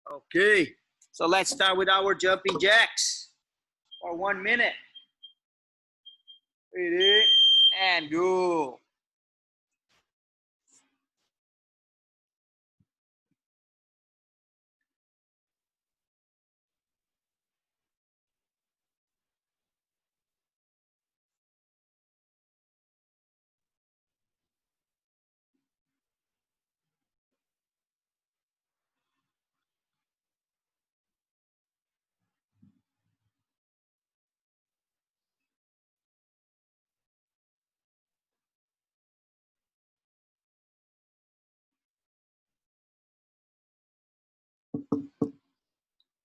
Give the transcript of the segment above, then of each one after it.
Okay, so let's start with our jumping jacks for 1 minute. Ready, and go.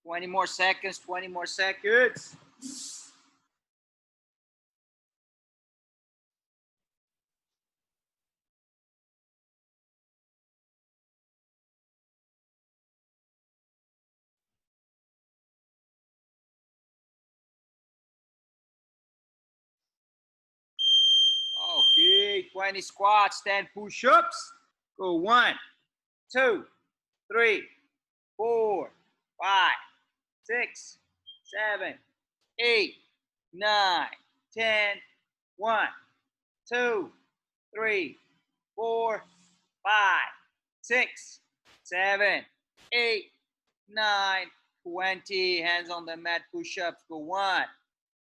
Twenty more seconds, 20 more seconds. Okay, 20 squats, 10 push-ups. Go 1, 2, 3, 4, 5, 6, 7, 8, 9, 10. 1, 2, 3, 4, 5, 6, 7, 8, 9, 20. Hands on the mat, push-ups. Go 1,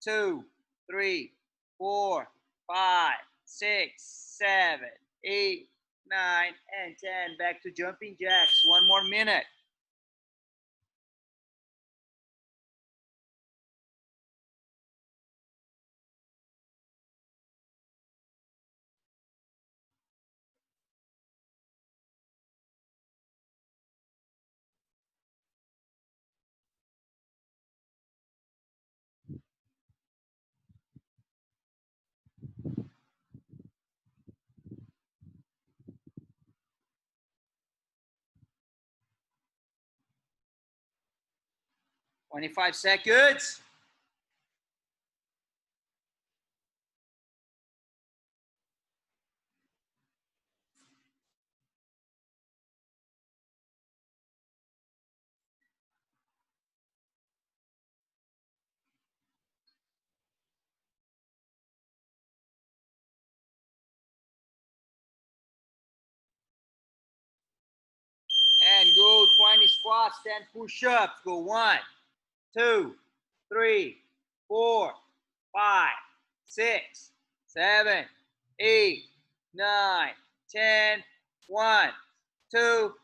2, 3, 4, 5, 6, 7, 8, 9, and 10. Back to jumping jacks. 1 more minute. Twenty-five seconds. And go 20 squats, 10 push-ups. Go 1, 2, 3, 4, 5, 6, 7, 8, 9, 10. 1, 2,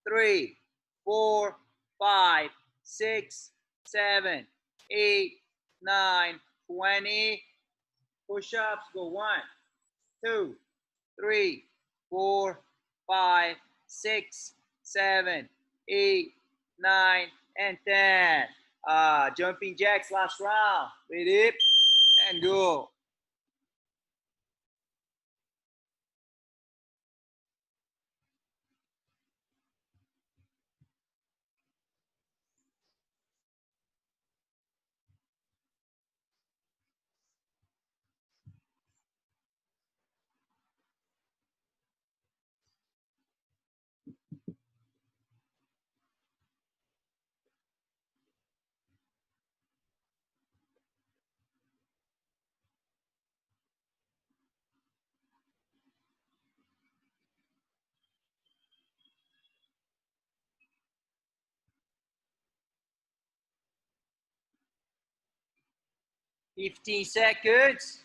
3, 4, 5, 6, 7, 8, 9, 20. Push-ups. Go 1, 2, 3, 4, 5, 6, 7, 8, 9, and 10. Jumping jacks, last round. Ready, and go. Fifteen seconds.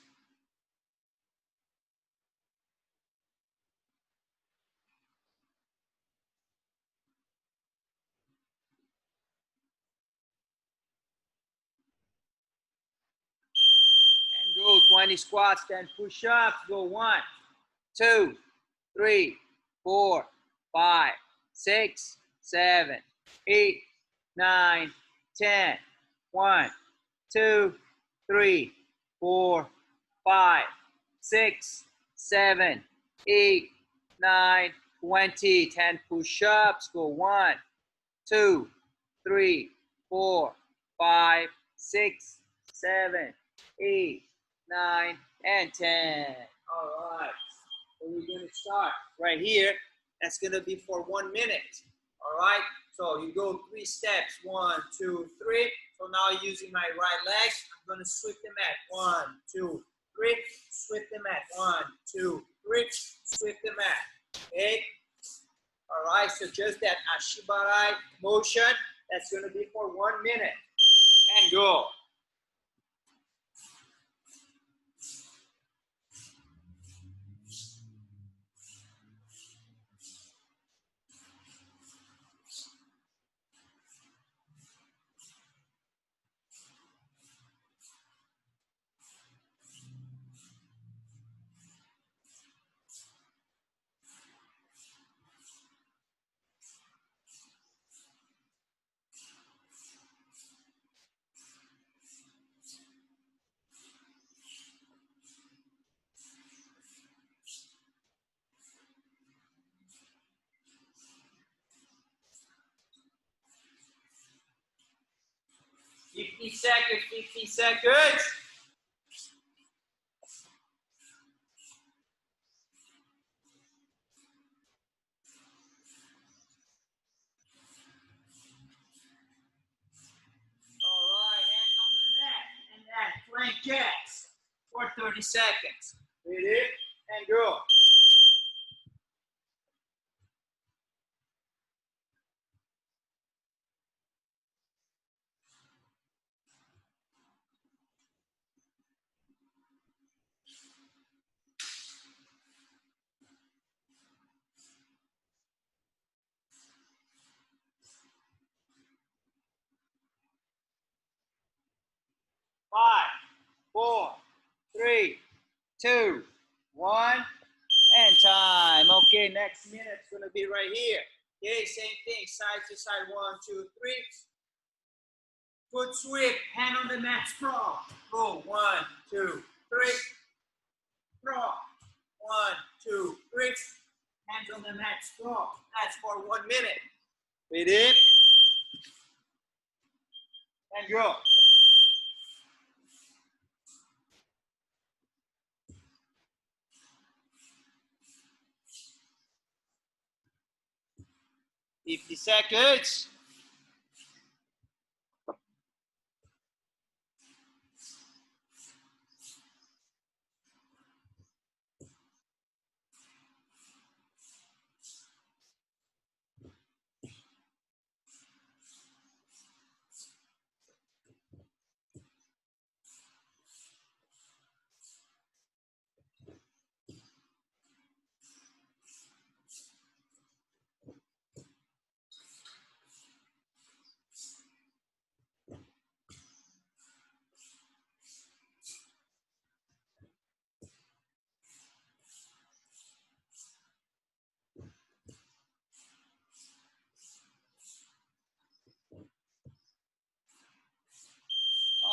And go 20 squats, 10 push-ups. Go 1, 2, 3, 4, 5, 6, 7, 8, 9, 10. 1, 2, 3, 4, 5, 6, 7, 8, 9, 20. 10 push-ups. Go 1, 2, 3, 4, 5, 6, 7, 8, 9, and 10. All right. So we're going to start right here. That's going to be for 1 minute. All right. So you go 3 steps. 1, 2, 3. So now using my right leg, I'm gonna sweep the mat. 1, 2, 3. Sweep the mat. 1, 2, 3. Sweep the mat. Okay. All right. So just that ashibarai motion. That's gonna be for 1 minute. And go. 50 seconds. 50 seconds. All right, hands on the mat. And then plank jacks for 30 seconds. Ready? And go. 5, 4, 3, 2, 1, and time. Okay, next minute's gonna be right here. Okay, same thing, side to side. 1, 2, 3. Foot sweep, hand on the mat, sprawl. Go. 1, 2, 3. Sprawl. 1, 2, 3. Hands on the mat, sprawl. That's for 1 minute. Ready? And go. 50 seconds.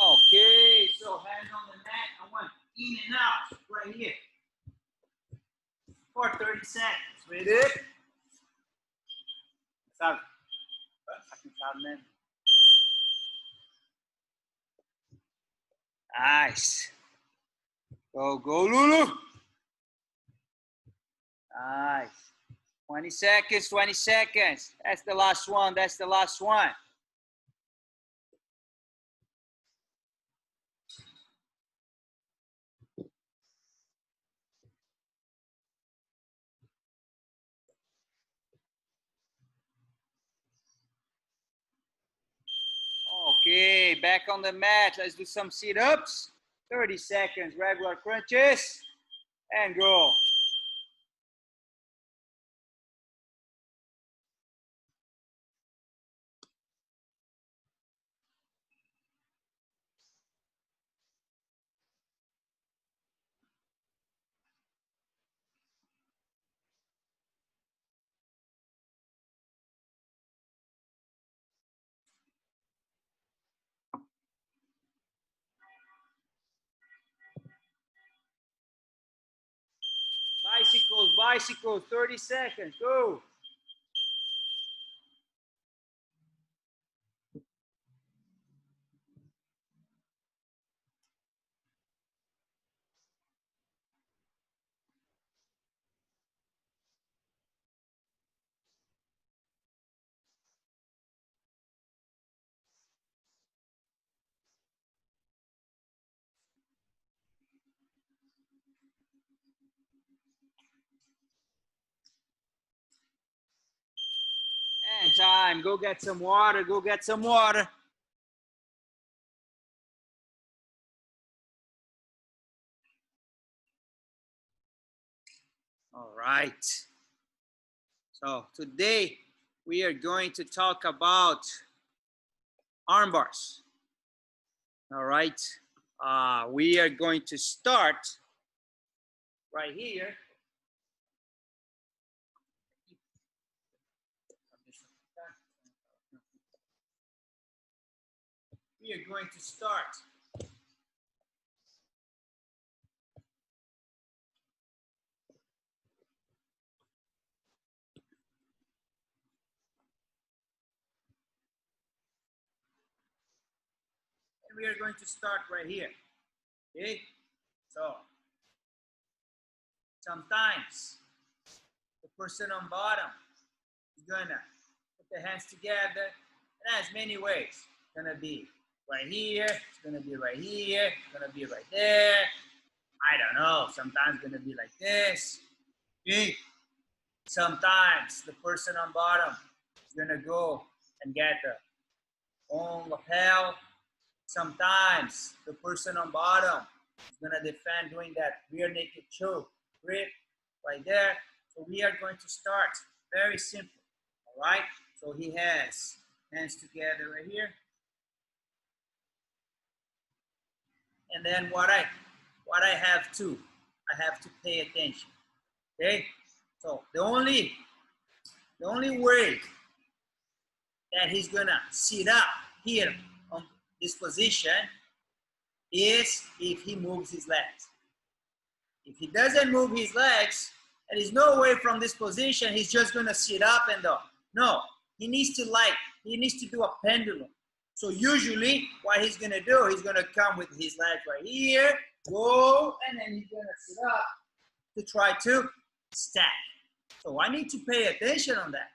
Okay, so hands on the mat. I want in and out right here for 30 seconds. Ready? Sabe? Aqui sabe, né? Nice. Go, go, Lulu. Nice. 20 seconds, 20 seconds. That's the last one. That's the last one. Okay, back on the mat. Let's do some sit-ups. 30 seconds, regular crunches. And go. Bicycles, bicycles, 30 seconds. Go. time. Go get some water. Go get some water. All right. So today we are going to talk about arm bars. All right. We are going to start right here. We are going to start we are going to start right here. Okay, so sometimes the person on bottom is gonna put the hands together. It has many ways. It's gonna be right here, it's gonna be right here, it's gonna be right there. I don't know, sometimes it's gonna be like this. Okay, sometimes the person on bottom is gonna go and get the own lapel. Sometimes the person on bottom is gonna defend doing that rear naked choke grip right there. So we are going to start very simple. All right. So he has hands together right here, and then what I have to pay attention. Okay. So the only way that he's gonna sit up here on this position is if he moves his legs. If he doesn't move his legs, there is no way from this position he's just gonna sit up and down. No, he needs to do a pendulum. So usually what he's gonna do, he's gonna come with his legs right here, go, and then he's gonna sit up to try to stack. So I need to pay attention on that.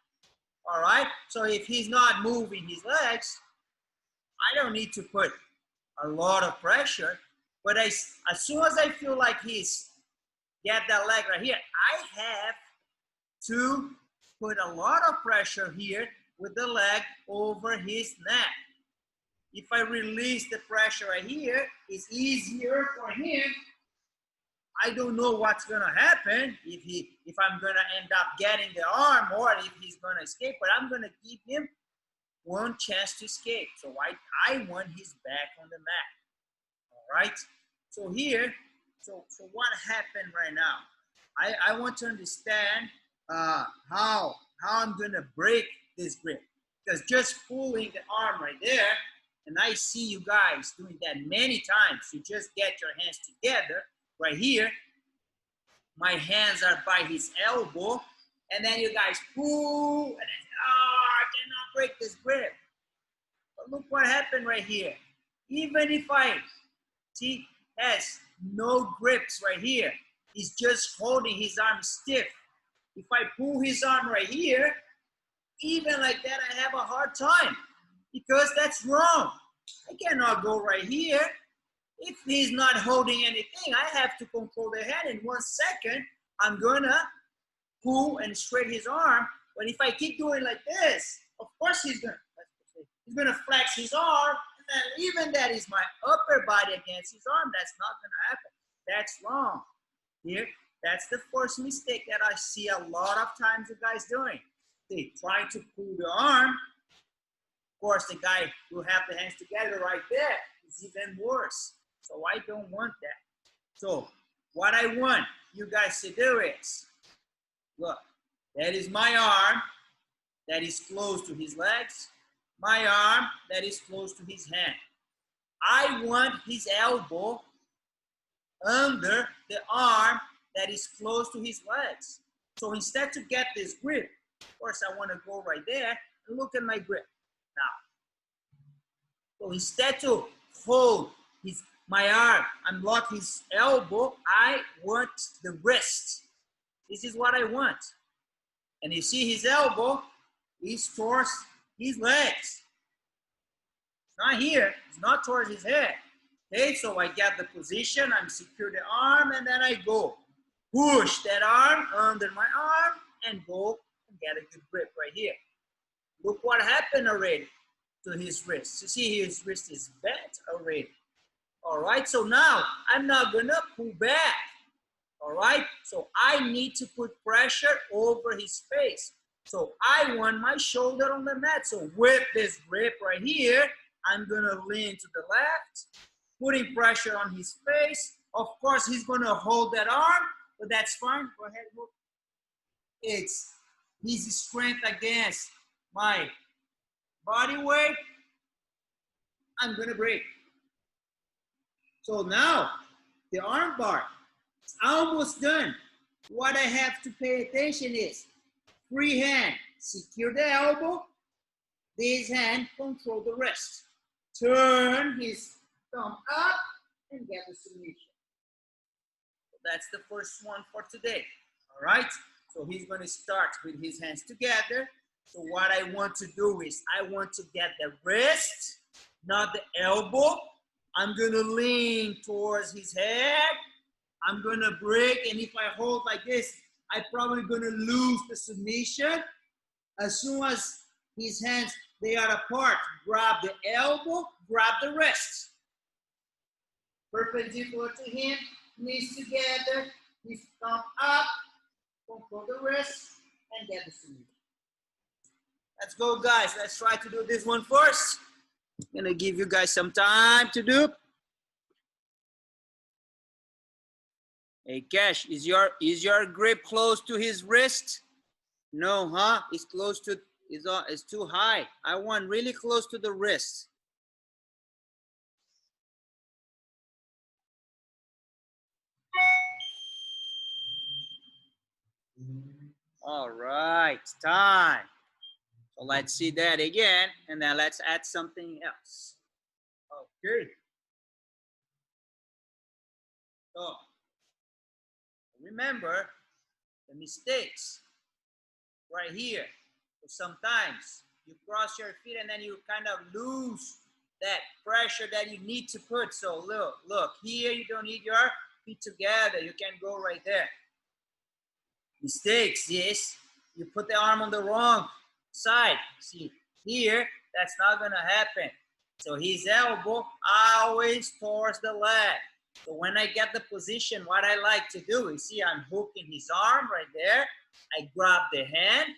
All right, so if he's not moving his legs, I don't need to put a lot of pressure, but as soon as I feel like he's get that leg right here, I have to put a lot of pressure here with the leg over his neck. If I release the pressure right here, it's easier for him. I don't know what's gonna happen if I'm gonna end up getting the arm or if he's gonna escape, but I'm gonna give him one chance to escape. So I want his back on the mat. All right. So here, so what happened right now? I want to understand how I'm gonna break this grip, because just pulling the arm right there, and I see you guys doing that many times. You just get your hands together right here. My hands are by his elbow, and then you guys pull, and then I cannot break this grip. But look what happened right here. Even if I see has no grips right here, he's just holding his arm stiff. If I pull his arm right here, even like that, I have a hard time because that's wrong. I cannot go right here. If he's not holding anything, I have to control the hand. In 1 second, I'm gonna pull and straight his arm. But if I keep doing like this, of course he's gonna flex his arm, and then even that is my upper body against his arm. That's not gonna happen. That's wrong. Here, that's the first mistake that I see a lot of times you guys doing. They trying to pull the arm. Of course, the guy who have the hands together right there is even worse. So I don't want that. So what I want you guys to do is, look, that is my arm that is close to his legs, my arm that is close to his hand. I want his elbow under the arm that is close to his legs. So instead to get this grip, of course I want to go right there and look at my grip. Now, so instead to hold my arm and lock his elbow, I want the wrist. This is what I want. And you see his elbow is towards his legs. It's not here, it's not towards his head. Okay, so I get the position, I'm secure the arm, and then I go. Push that arm under my arm and go and get a good grip right here. Look what happened already to his wrist. You see his wrist is bent already. All right, so now I'm not gonna pull back. All right, so I need to put pressure over his face. So I want my shoulder on the mat. So with this grip right here, I'm gonna lean to the left, putting pressure on his face. Of course, he's gonna hold that arm, but that's fine. Go ahead, look. It's his strength against my body weight. I'm gonna break. So now the arm bar is almost done. What I have to pay attention is free hand, secure the elbow. This hand control the wrist. Turn his thumb up and get the submission. So that's the first one for today. All right. So he's going to start with his hands together. So what I want to do is I want to get the wrist, not the elbow. I'm going to lean towards his head. I'm going to break. And if I hold like this, I'm probably going to lose the submission. As soon as his hands, they are apart, grab the elbow, grab the wrist. Perpendicular to him, knees together, his thumb up, control the wrist, and get the submission. Let's go, guys. Let's try to do this one first. I'm gonna give you guys some time to do. Hey, Cash, is your grip close to his wrist? No, huh? It's close to, it's too high. I want really close to the wrist. All right, time. So let's see that again, and then let's add something else. Okay. So remember the mistakes right here. So sometimes you cross your feet and then you kind of lose that pressure that you need to put. So look, here you don't need your feet together. You can go right there. Mistakes, yes. You put the arm on the wrong side. See, here, that's not gonna happen. So his elbow always towards the leg. So when I get the position, what I like to do is, see, I'm hooking his arm right there. I grab the hand,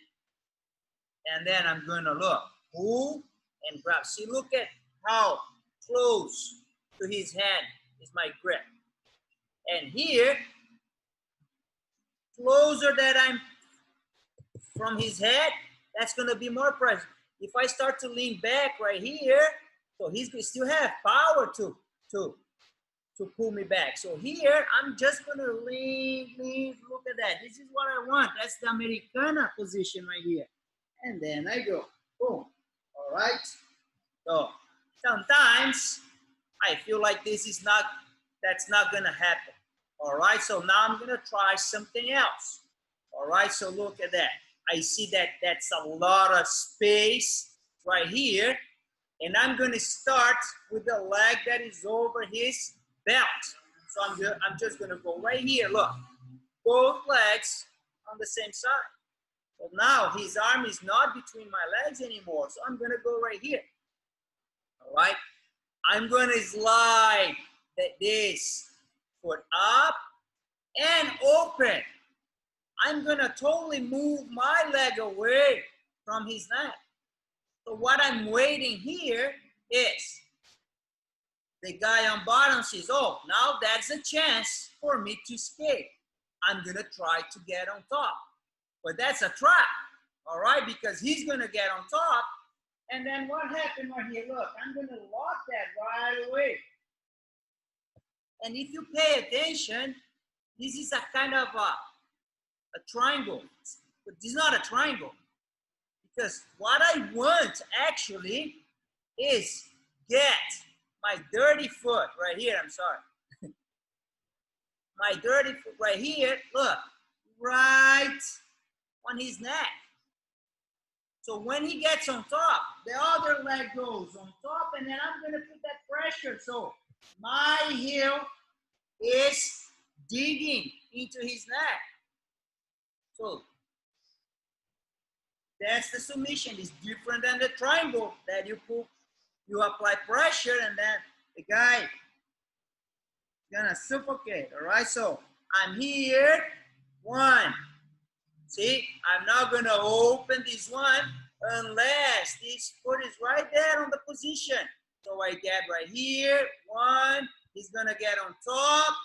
and then I'm gonna look, pull and grab. See, look at how close to his hand is my grip. And here, closer that I'm from his head, that's gonna be more pressure. If I start to lean back right here, so he's gonna still have power to pull me back. So here, I'm just gonna lean, look at that. This is what I want. That's the Americana position right here. And then I go, boom, all right? So sometimes I feel like that's not gonna happen. All right, so now I'm gonna try something else. All right, so look at that. I see that that's a lot of space right here. And I'm gonna start with the leg that is over his belt. So I'm just gonna go right here, look. Both legs on the same side. So now his arm is not between my legs anymore. So I'm gonna go right here. All right, I'm gonna slide this foot up and open. I'm gonna totally move my leg away from his neck. So what I'm waiting here is the guy on bottom says, oh, now that's a chance for me to escape. I'm gonna try to get on top. But that's a trap, all right? Because he's gonna get on top, and then what happened right here? Look, I'm gonna lock that right away. And if you pay attention, this is a kind of a triangle, but this is not a triangle. Because what I want actually is get my dirty foot right here, I'm sorry. My dirty foot right here, look, right on his neck. So when he gets on top, the other leg goes on top, and then I'm gonna put that pressure. So my heel is digging into his neck. So That's the submission. It's different than the triangle that you put, you apply pressure and then the guy is gonna suffocate. All right, so I'm here, one. See, I'm not gonna open this one unless this foot is right there on the position. So I get right here, one, he's gonna get on top,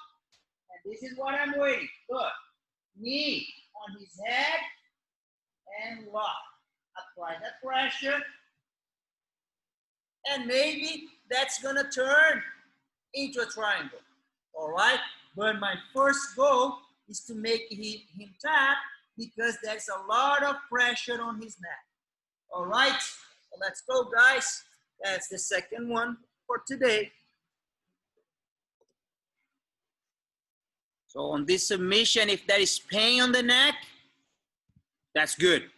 and this is what I'm waiting. Look, knee on his head and lock. Apply that pressure, and maybe that's gonna turn into a triangle. All right, but my first goal is to make him tap because there's a lot of pressure on his neck. All right, so let's go, guys. That's the second one for today. So on this submission, if there is pain on the neck, that's good.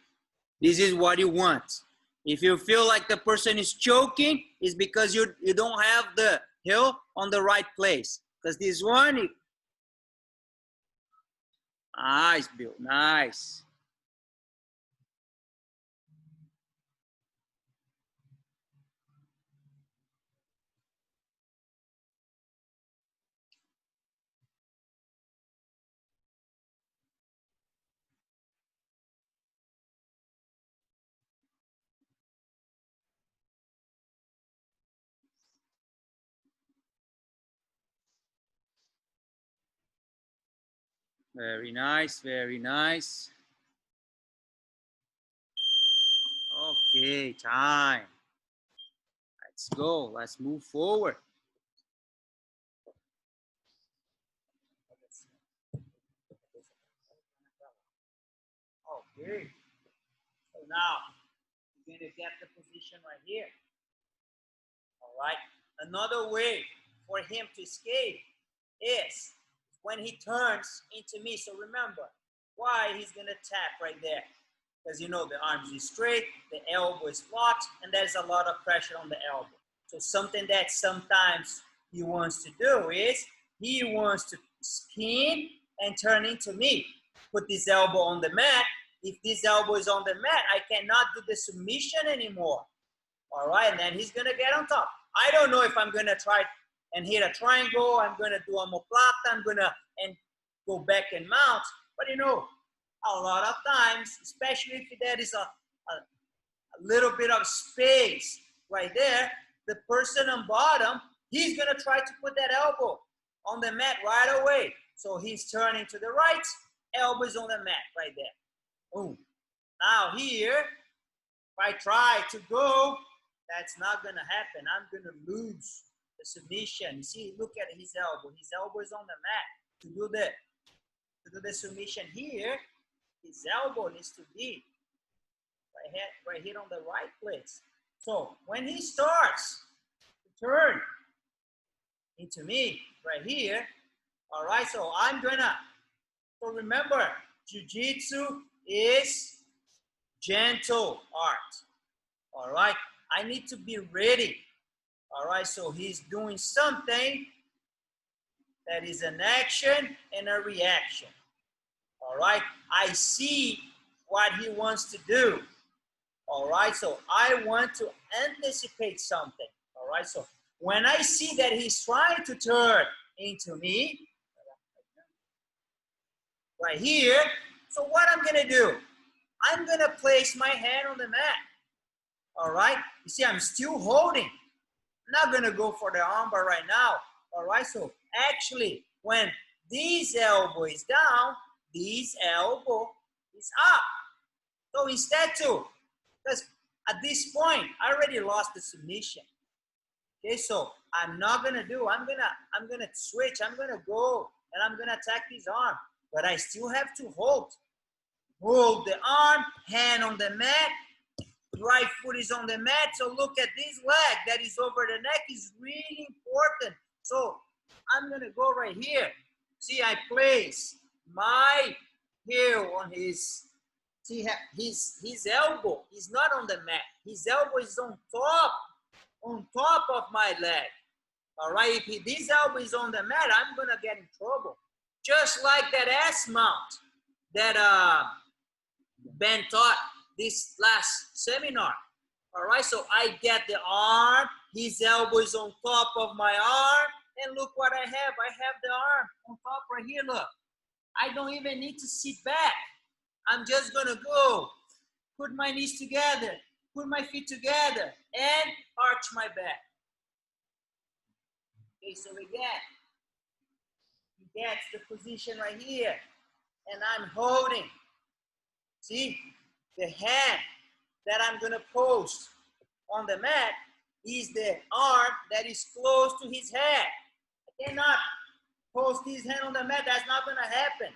This is what you want. If you feel like the person is choking, it's because you don't have the heel on the right place. Because this one, nice, Bill, nice. Very nice, very nice. Okay, time. Let's go, let's move forward. Okay, so now you're gonna get the position right here. All right, another way for him to escape is when he turns into me. So remember why he's gonna tap right there. Because you know the arms is straight, the elbow is locked, and there's a lot of pressure on the elbow. So something that sometimes he wants to do is he wants to spin and turn into me. Put this elbow on the mat. If this elbow is on the mat, I cannot do the submission anymore. All right, and then he's gonna get on top. I don't know if I'm gonna try and hit a triangle. I'm gonna do a omoplata. I'm gonna and go back and mount. But you know, a lot of times, especially if there is a little bit of space right there, the person on bottom, he's gonna try to put that elbow on the mat right away. So he's turning to the right, elbows on the mat right there. Boom. Now here, if I try to go, that's not gonna happen. I'm gonna lose the submission. See, look at his elbow. His elbow is on the mat. To do the submission here, his elbow needs to be right here on the right place. So when he starts to turn into me right here, all right, so so remember, Jiu-Jitsu is gentle art, all right? I need to be ready, all right? So he's doing something that is an action and a reaction. All right, I see what he wants to do. All right, so I want to anticipate something. All right, so when I see that he's trying to turn into me, right here, so what I'm gonna do? I'm gonna place my hand on the mat. All right, you see, I'm still holding. I'm not gonna go for the armbar right now. All right, so actually, when this elbow is down, this elbow is up. So instead to, because at this point, I already lost the submission. Okay, so I'm not gonna do, I'm gonna switch, I'm gonna go and I'm gonna attack his arm, but I still have to hold the arm, hand on the mat, right foot is on the mat. So look at this leg that is over the neck is really important. So I'm gonna go right here. See, I place my heel on his, see, his elbow is not on the mat. His elbow is on top of my leg. All right, if this elbow is on the mat, I'm gonna get in trouble. Just like that ass mount that Ben taught this last seminar. All right, so I get the arm, his elbow is on top of my arm, and look what I have. I have the arm on top right here, look. I don't even need to sit back. I'm just gonna go, put my knees together, put my feet together, and arch my back. Okay, so again, he gets the position right here, and I'm holding. See, the hand that I'm gonna post on the mat is the arm that is close to his head. I cannot post his hand on the mat, that's not gonna happen.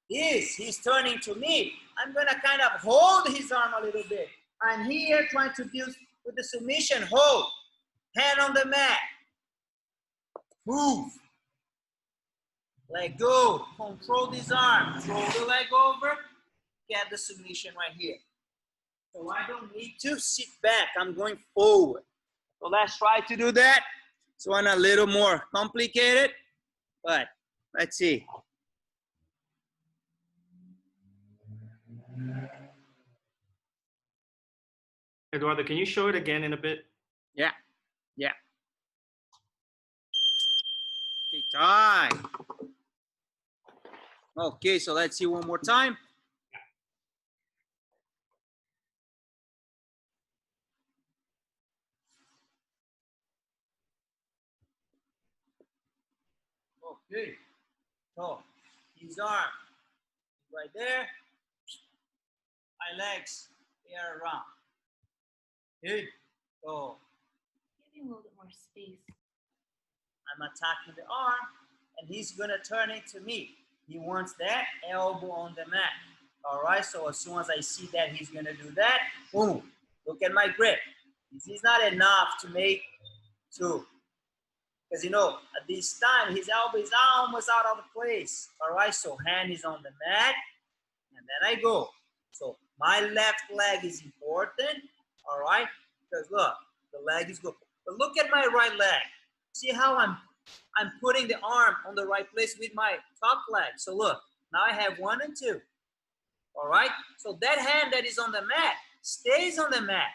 He's turning to me. I'm gonna kind of hold his arm a little bit. I'm here trying to deal with the submission, hold, hand on the mat, move, let go, control this arm, throw the leg over, get the submission right here. So I don't need to sit back, I'm going forward. So let's try to do that. It's one a little more complicated, but let's see. Eduardo, can you show it again in a bit? Yeah. Okay, time. Okay, so let's see one more time. Okay, so his arm right there, my legs, they are around. Good. So Give him a little bit more space. I'm attacking the arm, and he's gonna turn it to me. He wants that elbow on the mat. All right, so as soon as I see that he's gonna do that, boom, look at my grip. This is not enough to make two. Because you know, at this time, his elbow is almost out of place. All right, so hand is on the mat, and then I go. So my left leg is important, all right? Because look, the leg is good. But look at my right leg. See how I'm putting the arm on the right place with my top leg. So look, now I have 1 and 2. All right? So that hand that is on the mat stays on the mat.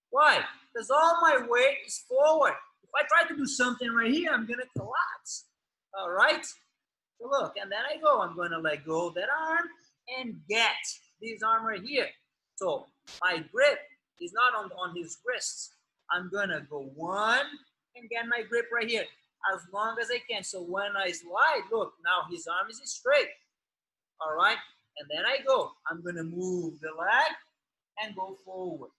Why? Because all my weight is forward. If I try to do something right here, I'm gonna collapse. All right? So look, and then I go. I'm gonna let go of that arm and get this arm right here. So my grip is not on his wrists. I'm gonna go 1 and get my grip right here as long as I can. So when I slide, look, now his arm is straight. All right, and then I go. I'm gonna move the leg and go forward.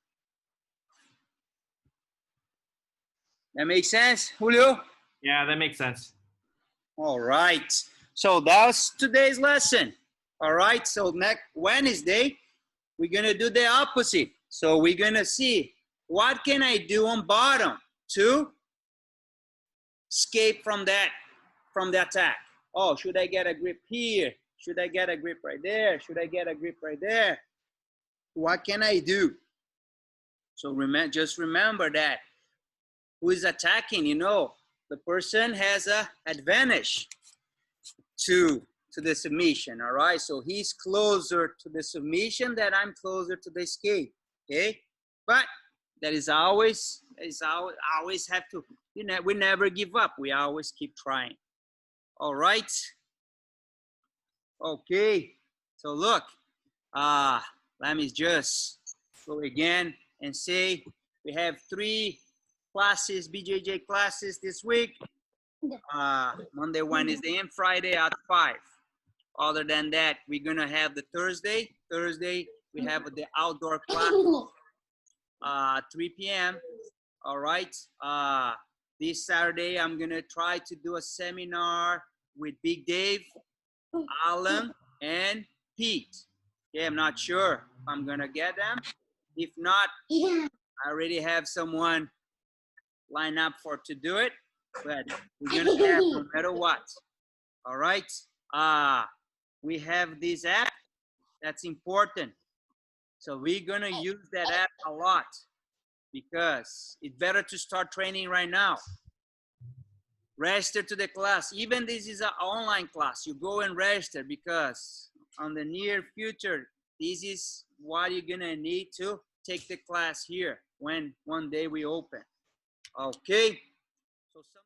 That makes sense, Julio? Yeah, that makes sense. All right. So that was today's lesson. All right. So next Wednesday, we're going to do the opposite. So we're going to see what can I do on bottom to escape from the attack. Oh, should I get a grip here? Should I get a grip right there? Should I get a grip right there? What can I do? So just remember that who is attacking, you know, the person has an advantage to the submission, all right? So he's closer to the submission that I'm closer to the escape, okay? But that is always have to, you know, we never give up. We always keep trying. All right? Okay, so look, let me just go again and say we have 3 classes, BJJ classes this week. Monday, Wednesday, and Friday at 5. Other than that, we're gonna have the Thursday. Thursday, we have the outdoor class, 3 p.m. All right. This Saturday, I'm gonna try to do a seminar with Big Dave, Alan, and Pete. Okay, I'm not sure if I'm gonna get them. If not, I already have someone lined up to do it, but we're gonna have no matter what. All right. We have this app that's important. So we're gonna use that app a lot because it's better to start training right now. Register to the class. Even this is an online class. You go and register because on the near future, this is what you're gonna need to take the class here when one day we open. Okay. So some